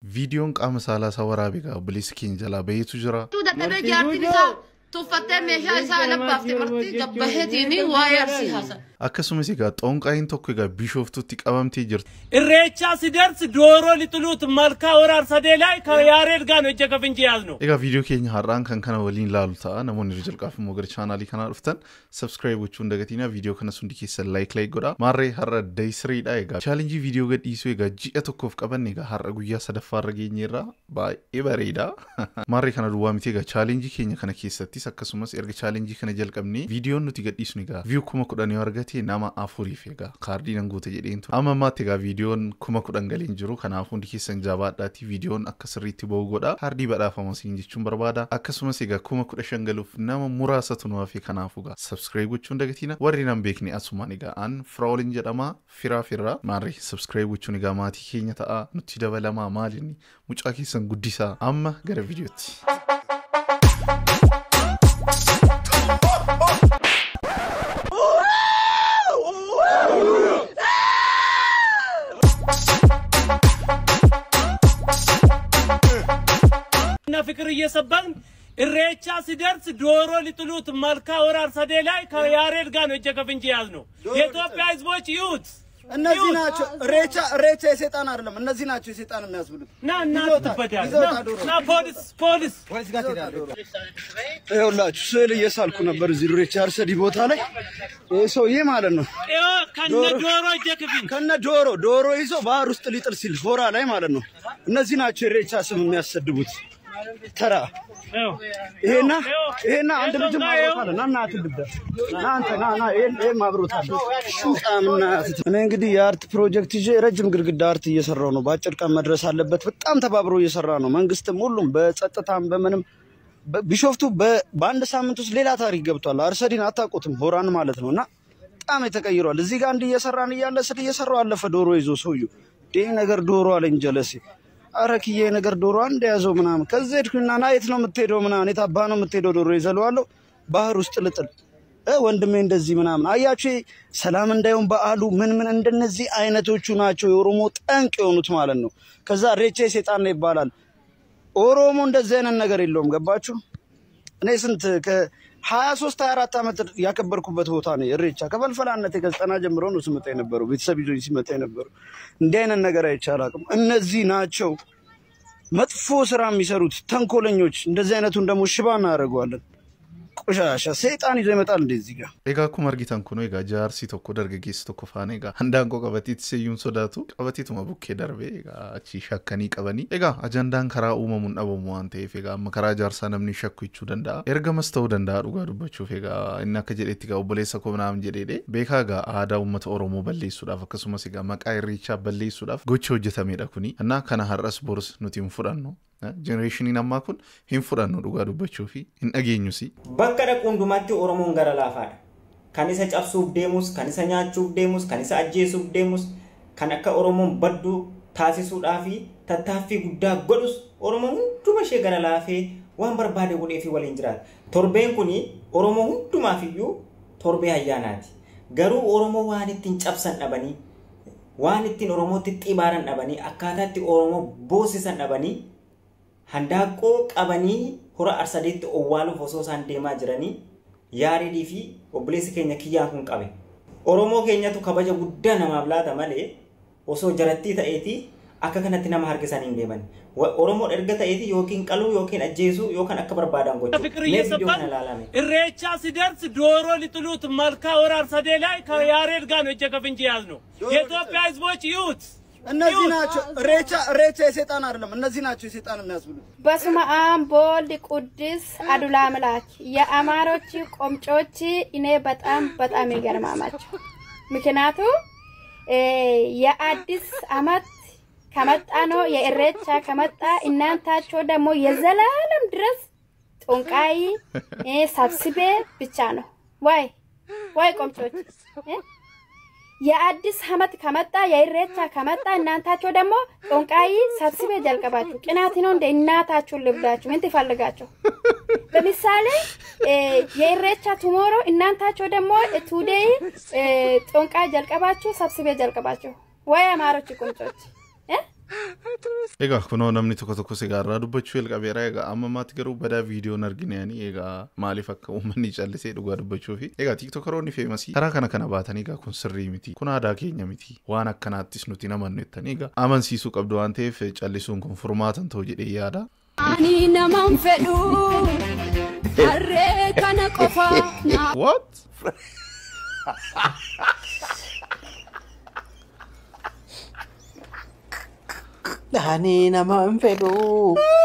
فيديون قام سالا سوارا بيغا بليسكين جلا بيتو جرا تو دتبه جارتي نسا توفتة ميشا إسا لبافتي مرتي قبهتيني وايرسي هاسا akkasumas egaa xonqaayin tokko egaa bishooftutti qabamtee jirti. Irreecha siders dooro litulut malka orar sadelay ka yared gan hojja kafinji yazno. Egaa viidiyoo keenya har'aan kan kana waliin laalu ta'a namoonni jalqaaf immoo gara chaanaalii kanaa dhuftan subscribe gochuun dagatina viidiyoo kana sundi keessa like godha. Maarree har'a day 3dha egaa challenge viidiyoo gadhiisuu egaa ji'a tokkoof qabanne egaa har'a guyyaa sadaffaarra geenyeerra baay'ee bareeda. Maarree kana duwwaa miti egaa challenge keenya kana keessattis akkasumas erga challenge kana jalqabne viidiyoon nuti gadhiisnu egaa view 10,000 argate nama afuriif egaa kaardii nan guute jedheentu amma ammaatti egaa viidiyoon 10,000 galiin jiru kanaaf hundi keessan jaabaadhaati viidiyoon akka sirriitti ba'u godha kaardii badhaafama siin jechuun barbaada akkasumas egaa 15,000 galuuf nama muraasatu nuuf kanaaf egaa subscribe gochuun dagatina warri nan beekni asumaan egaa an Firaolin jedhama firra maarri subscribe gochuun egaa maatii keenya ta'a nutti dabalamaa maalinni mucaa keessan guddisaa amma gara viidiyootti ፍቅር እየሰባን እሬቻ ሲደርስ ዶሮ ሊጥሉት መልካ ወራር ሰደላይ ከያሬድ ጋር ነው ጀከፍንጂ ያዝነው የኢትዮጵያ ህዝቦች ይሁት እነዚህ ናቸው እሬቻ የሰይጣን አይደለም እነዚህ ናቸው የሰይጣን የሚያስብሉት ና ፖሊስ ጋር ተዳደሩ ይኸውላችሁ ስዕል እየሳልኩ ነበር እዚህ እሬቻ አርሰዲ ቦታ ላይ ሰውዬ ማለት ነው ከነ ዶሮ ይዞ ባህር ውስጥ ሊጥል ሲል ሆራ ላይ ማለት ነው እነዚህ ናቸው እሬቻ ስም የሚያሰድቡት ተራ ይሄና አንድ ልጅ ማብሮታል ናና አትልበ ናና ይሄ ማብሮታል ሹቃምና እኔ እንግዲህ የአርት ፕሮጀክት ይዤ ረጅም ግድግዳ አርት እየሰራው ነው ባጭር ቀን መድረስ አለበት በጣም ተባብሮ እየሰራ ነው መንግስትም ሁሉም በጸጥታም በምንም ቢሾፍቱ በአንድ ሳምንት ውስጥ ሌላ ታሪክ ገብቷል አርሰዲን አታውቁትም ሆራን ማለት ነውና በጣም የተቀየሯል እዚህ ጋር እየሰራን እያለ ስለ እየሰራው አለፈ ዶሮ ይዞ ሰውዩ ይሄ ነገር ዶሮ አለኝ ጀለሲ አረክዬ ነገር ዶሮ አንድ ያዘው ምናምን ከዘድኩና ናይት ነው የምትሄደው ምናምን የታባ ነው የምትሄደው ዶሮ ይዘለዋለሁ ባህር ውስጥ ልጥል ወንድሜ እንደዚህ ምናምን አያችሁ ሰላም እንዳይሆን በአሉ ምን እንደነዚህ አይነቶቹ ናቸው የኦሮሞ ጠንቅ የሆኑት ማለት ነው ከዛ ሬቼ ሰይጣን ነው ይባላል ኦሮሞ እንደዚህ አይነት ነገር የለውም ገባችሁ እኔ ስንት ከ23 24 አመት ያከበርኩበት ቦታ ነው እሬቻ ከፈልፈላነት ከዘጠና ጀምሮ ነው ስመጣ የነበረው ቤተሰብ ይዞኝ ሲመጣ የነበረው እንዴ አይነት ነገር አይቻላቅም እነዚህ ናቸው መጥፎ ስራ የሚሰሩት ተንኮለኞች እንደዚህ አይነቱን ደሞ ሽባና ያደርጋለን ቆሻሻ ሰይጣን ይዞ ይመጣል እንደዚህ ጋር ኤጋ ኩማርጊታን ኩኖ ኤጋ ጃርሲ ቶኮ ደርገጌስ ቶኮ ፋኔ ኤጋ አንዳንቆ ቀበቲት ሰዩን ሶዳቱ ቀበቲቱ ማቡኬ ደርቤ ኤጋ አቺ ሸከኒ ቀበኒ ኤጋ አጀንዳን ከራ ኡመሙን አበሙ አንተ ኤጋ መከራ ጃርሳ ነምኒ ሸኩ ይቹ ደንዳ ኤርገ መስተው ደንዳ ዱጋ ዱበቹ ኤጋ እና ከጀዴቲ ጋር ኦቦሌሳ ኮምናም ጀዴዴ ቤካጋ አዳ ኡመተ ኦሮሞ በሌሱ ዳፍ ከሱመስ ኤጋ መቃይ ሪቻ በሌሱ ዳፍ ጎቾ ጀተሜ ዳኩኒ እና ከና ሐረስ ቦርስ ኑቲም ፉዳን ነው generation nama kun hin furannu dhugaa dubbachuu fi hin dhageenyu si bakka dhaqundumatti oromoon gara laafaadha kan isa cabsuuf deemus kan isa nyaachuuf deemus kan isa ajjeesuuf deemus kan akka oromoon baddu taasisuudhaa fi tattaaffii guddaa godhus oromoon hunduma ishee gara laafee waan barbaade godhee fi waliin jiraata torbeen kuni oromoo hundumaaf iyyuu torbee ayyaanaati garuu oromoo waan ittiin cabsan dhabanii waan ittiin oromootti xibaaran dhabanii akkaataatti oromoo boosisan dhabanii handaqoo qabanii hora arsadeetti owwaaluuf osoo isaan deemaa jiranii yaaridii fi obboleessi keenya kiyyaan kun qabe oromoo keenyatu kabaja guddaa namaaf laata malee osoo jarattii ta'eeti akka kanatti nama harkisanii deeman oromoo erga ta'eeti yookiin qaluu yookiin ajjeesuu yookaan akka barbaadan gochuu ፍቅር እየሰባን እሬቻ ሲደርስ ዶሮ ሊጥሉት መልካ ወራር ሰደላይ ከያሬድ ጋር ነው ጀከፍንጂ ያዝነው የኢትዮጵያ ህዝቦች ይሁት እነዚህ ናቸው እሬቻ የሰይጣን አይደለም እነዚህ ናቸው የሰይጣን የሚያስብሉት በስመ አብ ወልድ ቅዱስ አዱላ አምላክ የአማሮች ቆምጮች እኔ በጣም ይገርማማቸው ምክንያቱም የአዲስ አመት ከመጣ ነው የእሬቻ ከመጣ እናንታቸው ደግሞ የዘላለም ድረስ ጦንቃይ ሰብስቤ ብቻ ነው ወይ ቆምጮች የአዲስ አመት ከመጣ የእሬቻ ከመጣ እናንታቸው ደግሞ ጦንቃይ ሰብስቤ ጀልቀባችሁ ቅናት ነው እንደ እናታችሁ ልብዳችሁ ምን ትፈልጋችሁ በሚሳሌ የእሬቻ ቱሞሮ እናንታቸው ደግሞ ቱዴይ ጦንቃይ ጀልቀባችሁ ሰብስቤ ጀልቀባችሁ ወይ አማሮች ቆምጮች Egaa kunoo namni tokko sigaarraa dubbachuu jalqabeera. Egaa amma maatti garuu badaa viidiyoon argineeni. Egaa maaliif akka uummanni callisee dhugaa dubbachuu fi egaa tiiktokaroonni feemasii karaa kana baatanii egaa kun sirrii miti. Kun aadaa keenya miti. Waan akkanaattis nuti namannu jettanii egaa amansiisuu qabdu waan ta'eef callisuun kun furmaatan ta'u jedhee yaada. Ani naman fedhu harree kana qofa. What? Ani naman fedhu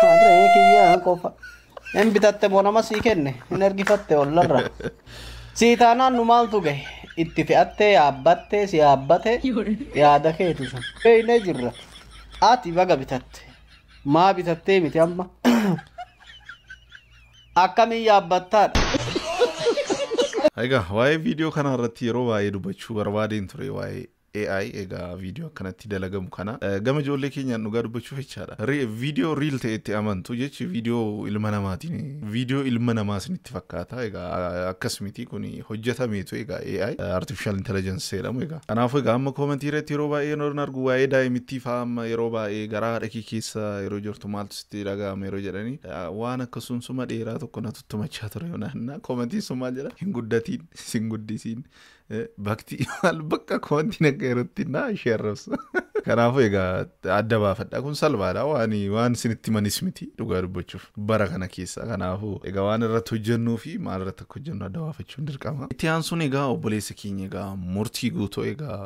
harree kiyyaa qofa. En bitatte boonama sii kenne hin ergifatte ollarra. Siitaanaan nu maaltu gahe itti fe'attee yaabbattee si yaabbate yaada keetu sun. Beeyne jirra. Ati baga bitatte. Maa bitattee miti amma. Akkamiin yaabbattaadha. Egaa waa'ee viidiyoo kana irratti yeroo baay'ee dubbachuu barbaadeen ture waa'ee AI egaa viidiyoo akkanatti dalagamu kana gama ijoollee keenyaan dhugaa dubbachuuf jechaadha. Viidiyoo riil ta'etti amantu jechi viidiyoo ilma namaatiin viidiyoo ilma namaa isinitti fakkaata. Egaa akkas miti kun hojjetameetu egaa AI artificial intelligence jedhamu egaa. Kanaafuu egaa amma koomentii irratti yeroo baay'ee noorn argu waa'ee daa'imittii fa'aa amma yeroo baay'ee garaa dhaqii keessa yeroo jirtu maaltu sitti dhaga'ama yeroo jedhanii waan akkasuma dheeraa tokko na tuttumachaa ture yoonaa koomentiin sun maal jedha hin guddatiin sin guddisiin. Bakti maal bakka koomentiin akka yerootti naa ishee arrabsa. Kanaafuu egaa adda baafadha kun salphaadha waan isinitti manis miti dhugaa dubbachuuf bara kana keessa. Kanaafuu egaa waan irratti hojjennuu fi maal irratti akka hojjennu adda baafachuun dirqama. Itti aansuun egaa obboleessa keenya egaa murtii guutoo egaa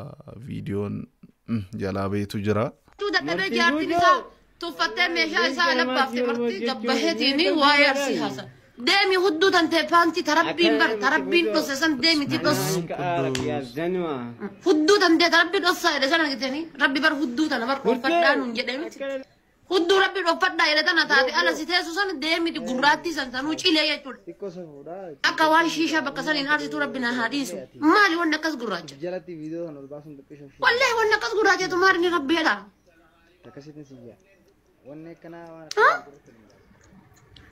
viidiyoon jalaa beetu jira. Tuffattee meeshaa isaa labbaafte marti gabbaheetiini waa'ee arsii haasa. Deemi hudduu tante paanti tarabbiin dhosse san deemiti dhosse. Hudduu tante tarabbii dhossaa jedhe sana gitanii rabbi bar hudduu tana bar dhoffadhaa nuun jedhe miti. Hudduu rabbi dhoffadhaa jedhe tana taate ala si teessu san deemiti gurraattii san sanuu cilee jechuudha. Akka waan shiishaa bakka saniin aarsituu rabbi na haa dhiisu. Maali wanni akkas gurraacha? Wallee wanni akkas gurraacheetu maalinni rabbi jedha.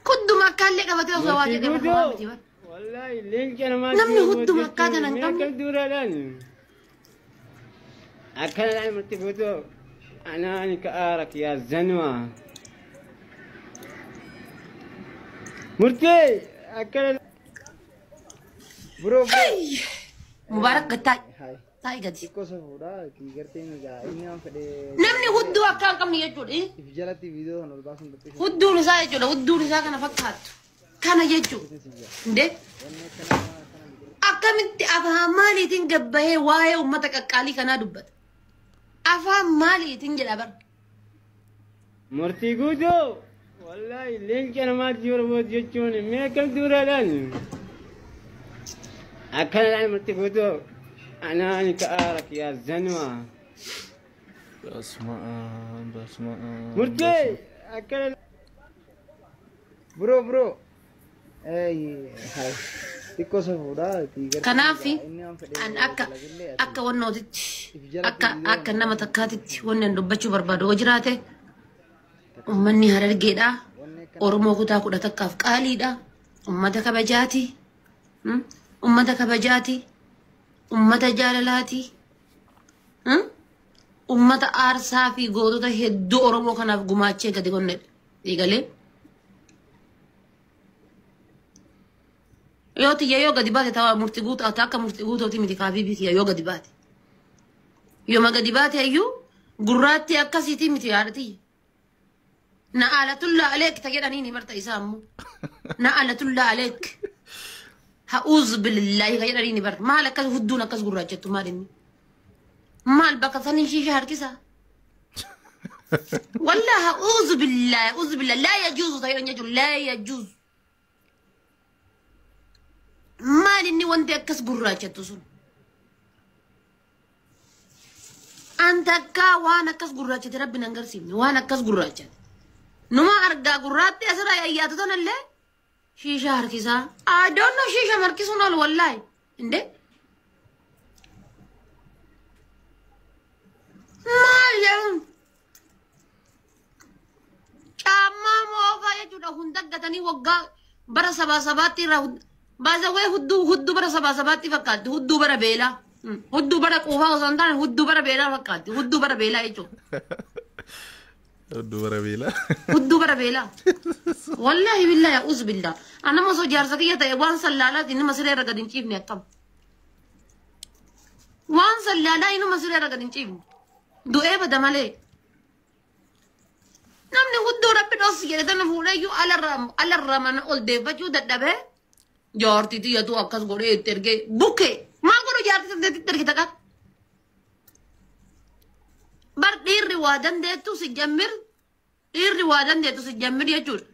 Hudduma akkaallee qabatee osoo waa jedhee barbaadu miti bara. Namni hudduma akkaatan hin qabne. Akkanadhaan murtii guutuu anaani ka'aarak yaa zanwa. Murtii akkana. Bro. Mubaarak gattaay. Taa'ii gadi. Namni hudduu akka hin qabne jechuudha. Hudduun isaa jechuudha. Hudduun isaa kana fakkaattu. Kana jechuudha. Indee. Akkamitti afaan maaliitiin gabbahee waa'ee uummata qaqqaalii kanaa dubbata. Afaan maaliitiin jedha bara. Murtii guutuu. Wallaahi leenca namaatti yoo barbaadu jechuun meeqam duuraadhaan. Akkanadhaan murtii guutuu. أنا كأرك يا زنوة. بسمع. مرتي أكل. برو. أي هاي. تكو سفورا. كنافي. أن أكا ونودت. أكا نما تكاتت ونن دبچو بربادو وجراته. أمني هررجيدا. أورمو كتا كودا تكاف قاليدا. أمتك بجاتي. أمتك بجاتي. Ummata jaalalaati. Ummata aarsaa fi gootota hedduu Oromoo kanaaf gumaachee gadi kennedha. Eegalee. Yoo tiyya yoo gadi baate ta'a murtii guutuu akka murtii guutuuti miti kaafii biyya yoo gadi baate. Yoo ma gadi baate iyyuu gurraatti akkasiiti miti yaadati. Na'aalatullaa aleek ta jedhanii ni barta isaa ammoo. Na'aalatullaa aleek. هأوز بالله غير ريني برد ما لك هدونا كز جراجة مالني مال بقى ثاني شيء شهر كذا والله أعوذ بالله لا يجوز طيب يجوز لا يجوز مالني وانت كز جراجة تصل أنت كا وانا كز جراجة ربنا نقرسيني وانا كز جراجة نما أرجع جراجة أسرع يا تدنا الله شيشة هركيسا I don't know شيشة مركيسونا والله إنده مالهم كما موفا يجودا هندق قتني وقا برا سباتي را بازوي هدو برا سباتي فكات هدو برا بيلا هدو برا قوفا وصندان هدو برا بيلا فكات هدو برا بيلا يجو dubara beela Hudduu bara beelaa. Wallaahi billaahi a'uuzu billah. Anama osoo jaarsa kiyya ta'e waan sallaalaa inni masiree irra gad hin ciifne akkam. Waan sallaalaa inni masiree irra gad hin ciifne. Du'ee bada malee. Namni hudduu rabbi dhoofsi jedhe tana fuudhayyuu alarraa mana ol deeffachuu dadhabee jaartii xiyyatu akkas godhee itti ergee bukkee maa godhu jaartii itti ergita qaba. Bar dhiirri waa dandeettu si jammir dhiirri waa dandeettu si jammir jechuudha.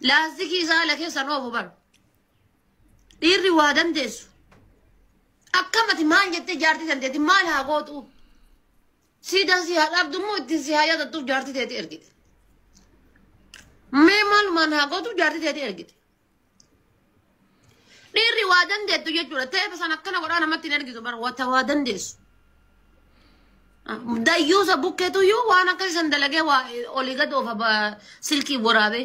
Laastikii isaa ala keessan oofu bar. Dhiirri waa dandeessu. Akkamati maal jettee jaartii dandeetti maal haa gootu. Siidaa si haa dhabdummoo ittiin si haa yaadattuuf jaartii teetii ergite. Mee maalumaan haa gootu jaartii teetii ergite. Dhiirri waa dandeettu jechuudha. Teefa san akkana godhaa namatti hin ergitu bara wata waa dandeessu. Dayyuusa bukkeetuyyuu waan akka isan dalagee waa olii gad oofa silkii waraabee.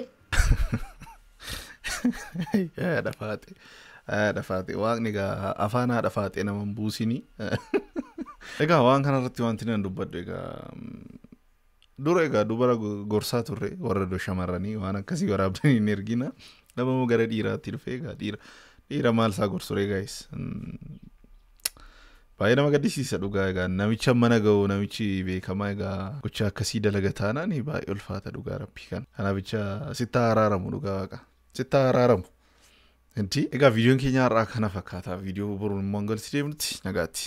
Haadha faate waaqni egaa afaan haadha faate nama hin buusini. Egaa waan kanarratti wanti nan dubbadhu egaa dura egaa dubara gorsaa turre warra shamarranii waan akkasii waraabdanii hin ergina. Nama moo gara dhiiraatti dhufe egaa dhiira maal isaa gorsure guys. Baay'ee nama gaddisiisa dhugaa egaa namicha mana ga'u namichi beekamaa egaa gocha akkasii dalaga taanaan baay'ee ulfaata dhugaa rabbii kan. Kanaaf jecha sitti araaramu dhugaa waaqa. Sitti araaramu. Inti egaa viidiyoon keenya har'aa kana fakkaata. Viidiyoo boruun immoo galti deemnutti nagaatti.